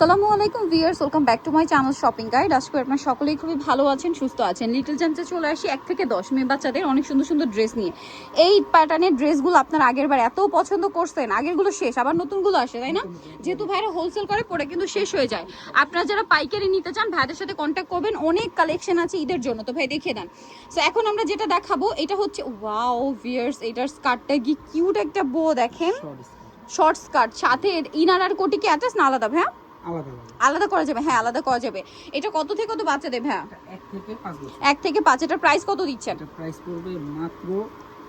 আসসালামু আলাইকুম viewers, welcome back to my channel shopping guide. আজকে আপনারা সকলেই খুবই ভালো আছেন, সুস্থ আছেন। লিটল চ্যাম্পসে চলে আসি 1 থেকে 10 মেয়ে বাচ্চাদের অনেক সুন্দর সুন্দর ড্রেস নিয়ে। এই প্যাটার্নের ড্রেসগুলো আপনারা আগেরবার এত পছন্দ করছেন, আগেরগুলো শেষ, আবার নতুনগুলো আসে, তাই না? যেহেতু ভাইরা হোলসেল করে পরে কিন্তু শেষ হয়ে যায়। আপনারা যারা পাইকারি নিতে চান ভাইদের সাথে কন্ট্যাক্ট করবেন, অনেক কালেকশন আছে ঈদের জন্য, তো ভাই দেখিয়ে দেন। সো এখন আমরা যেটা দেখাবো এটা হচ্ছে ওয়াও ভিউয়ার্স, এটার স্কার্টটা কি কিউট একটা বো, দেখেন শর্ট স্কার্ট, সাথে ইনার আর কোটি কি অ্যাটাচ না আলাদা ভাইয়া? আলাদা করা যাবে, হ্যাঁ আলাদা করা যাবে। এটা কত থেকে কত বাচ্চাদের ভাইয়া? 1 থেকে 5। এটার প্রাইস কত দিচ্ছেন? এটা প্রাইস পড়বে মাত্র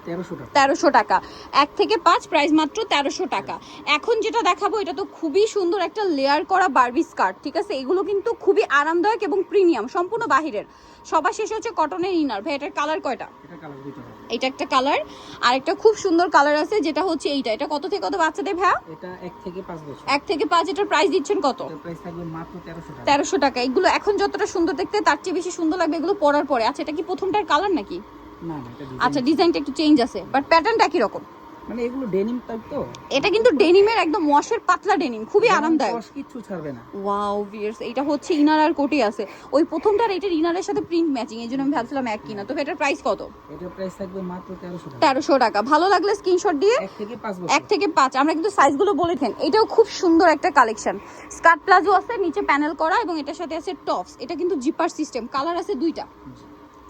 1300 টাকা। 1 থেকে 5 প্রাইস মাত্র 1300 টাকা। এখন যেটা দেখাবো এটা তো খুবই সুন্দর একটা লেয়ার করা বারবি স্কার্ট, ঠিক আছে? এগুলো কিন্তু খুবই আরামদায়ক এবং প্রিমিয়াম, সম্পূর্ণ বাহিরের। সবার শেষে হচ্ছে কটনের ইনার। ভাই এটার কালার কয়টা? এটা একটা কালার, আর একটা খুব সুন্দর কালার আছে যেটা হচ্ছে এইটা। এটা কত থেকে কত বাচ্চাদের ভাইয়া? এটা 1 থেকে 5 বছর। 1 থেকে 5। এটার প্রাইস দিচ্ছেন কত? এটার প্রাইস থাকবে মাত্র 1300 টাকা। 1300 টাকা। এগুলো এখন যতটা সুন্দর দেখতে তার চেয়ে বেশি সুন্দর লাগবে এগুলো পরার পরে। আচ্ছা, এটা কি প্রথমটার কালার নাকি? না না, এটা আচ্ছা, ডিজাইনটা একটু চেঞ্জ আছে, বাট প্যাটার্নটা কি রকম? মানে এগুলো ডেনিম টাইপ তো। এটা কিন্তু ডেনিমের একদম ওয়াশের পাতলা ডেনিম, খুবই আরামদায়ক। ওয়াশ কিছু ছাড়বে না। ওয়াও ভিউয়ার্স, এটা হচ্ছে ইনার আর কোটি আছে। ওই প্রথমটার এটার ইনারের সাথে প্রিন্ট ম্যাচিং, এইজন্য আমি ভাবছিলাম এক কিনা। তবে এটার প্রাইস কত? এটার প্রাইস থাকবে মাত্র 1300 টাকা। 1300 টাকা। ভালো লাগলে স্ক্রিনশট দিয়ে 1 থেকে 5 বছর। 1 থেকে 5। আমরা কিন্তু সাইজগুলো বলেছেন। এটাও খুব সুন্দর একটা কালেকশন। স্কার্ট প্লাজো আছে, নিচে প্যানেল করা, এবং এটার সাথে আছে টপস। এটা কিন্তু জিপার সিস্টেম, কালার আছে দুইটা।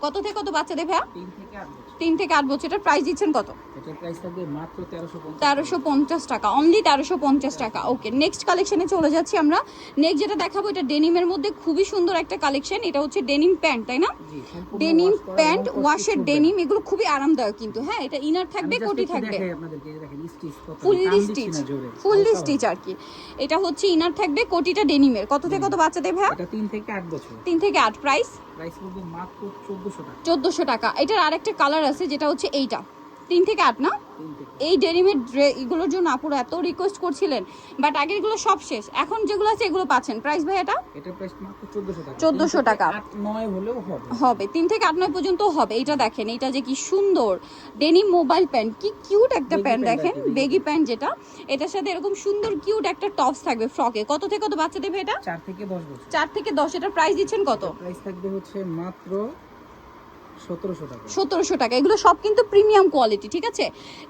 কত থেকে কত বাচ্চাদের ভাইয়া? 3 থেকে 8 বছর। 3 থেকে 8 বছর। এটার প্রাইস দিচ্ছেন কত? এটার প্রাইস থাকবে মাত্র 1350 1350 টাকা, অনলি 1350 টাকা। ওকে, নেক্সট কালেকশনে চলে যাচ্ছি আমরা। নেক্সট যেটা দেখাবো এটা ডেনিমের মধ্যে খুবই সুন্দর একটা কালেকশন। এটা হচ্ছে ডেনিম প্যান্ট, তাই না? ডেনিম প্যান্ট, ওয়াশের ডেনিম, এগুলো খুবই আরামদায়ক কিন্তু। হ্যাঁ, এটা ইনার থাকবে, কোটি থাকবে, ফুললি স্টিচ, ফুললি স্টিচ আর কি। এটা হচ্ছে ইনার থাকবে, কোটিটা ডেনিমের। কত থেকে কত বাচ্চাদের ভাইয়া? এটা 3 থেকে 8 বছর। 3 থেকে 8। প্রাইস প্রাইস পড়বে মাত্র 1400 টাকা। 1400 টাকা। এটার আরেকটা কালার আছে যেটা হচ্ছে এইটা। 3 থেকে 8 না? 3 থেকে। এই ডেনিমের এগুলোর জন্য আপুরা এত রিকোয়েস্ট করছিলেন, বাট আগের এগুলো সব শেষ। এখন যেগুলো আছে এগুলো পাচ্ছেন। প্রাইস ভাই এটা? এটার প্রাইস মাত্র 1400 টাকা। 1400 টাকা 8-9 হলেও হবে। হবে 3 থেকে 8-9 পর্যন্ত হবে। এটা দেখেন, এটা যে কি সুন্দর ডেনিম মোবাইল প্যান্ট, কি কিউট একটা প্যান্ট দেখেন, বেগি প্যান্ট যেটা। এটার সাথে এরকম সুন্দর কিউট একটা টপস থাকবে ফ্রকে। কত থেকে কত বাচ্চাদের ভাই এটা? 4 থেকে 10 বছর। 4 থেকে 10। এটার প্রাইস দিচ্ছেন কত? প্রাইস থাকবে হচ্ছে মাত্র 1700 টাকা। 1700 টাকা। এগুলো সব কিন্তু প্রিমিয়াম কোয়ালিটি, ঠিক আছে?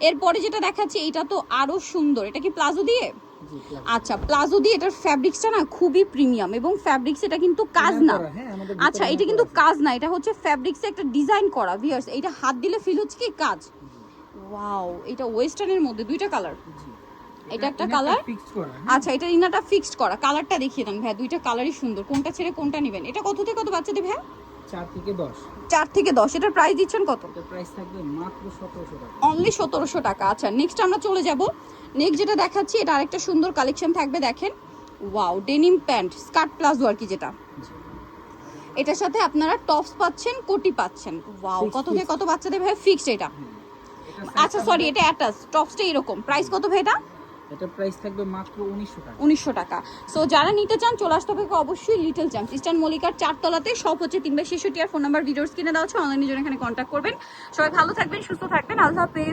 এরপরে যেটা দেখাচ্ছি এটা তো আরো সুন্দর। এটা কি প্লাজো দিয়ে? আচ্ছা, প্লাজো দিয়ে। এটার ফ্যাব্রিক্সটা না খুবই প্রিমিয়াম, এবং ফ্যাব্রিক্স এটা কিন্তু কাজ না। আচ্ছা, এটা কিন্তু কাজ না, এটা হচ্ছে ফ্যাব্রিক্সে একটা ডিজাইন করা। ভিউয়ার্স, এটা হাত দিলে ফিল হচ্ছে কি কাজ। ওয়াও, এটা ওয়েস্টার্নের মধ্যে দুইটা কালার। এটা একটা কালার। আচ্ছা, এটা ইনারটা ফিক্সড করা। কালারটা দেখিয়ে দেন ভাই, দুইটা কালারই সুন্দর। কোনটা ছেড়ে কোনটা নেবেন? এটা কত থেকে কত বাচ্চাদের ভাই? 4 থেকে 10। 4 থেকে 10। এটার প্রাইস দিচ্ছেন কত? এটার প্রাইস থাকবে মাত্র 1700 টাকা। অনলি 1700 টাকা। আচ্ছা, নেক্সট আমরা চলে যাব। নেক্সট যেটা দেখাচ্ছি এটা আরেকটা সুন্দর কালেকশন থাকবে, দেখেন। Wow, denim pant, skirt palazzo আর কি যেটা। এটার সাথে আপনারা টপস পাচ্ছেন, কোটি পাচ্ছেন। ওয়াও, কত থেকে কত বাচ্চাদের ভাই? ফিক্সড এটা। আচ্ছা সরি, এটা অ্যাটাচ। টপসটা এরকম। প্রাইস কত ভাই এটা? এটার প্রাইস থাকবে মাত্র 1900 টাকা। 1900 টাকা। সো যারা নিতে চান চলে আসতে হবে অবশ্যই লিটল চ্যাম্পস, ইস্টার্ন মল্লিকার 4 তলাতে। সব হচ্ছে 3/66 আর ফোন নাম্বার ভিডিওস কিনে দেওয়া হচ্ছে। অনলাইনের জন্য এখানে কন্ট্যাক্ট করবেন। সবাই ভালো থাকবেন, সুস্থ থাকবেন। আল্লাহ হাফেজ।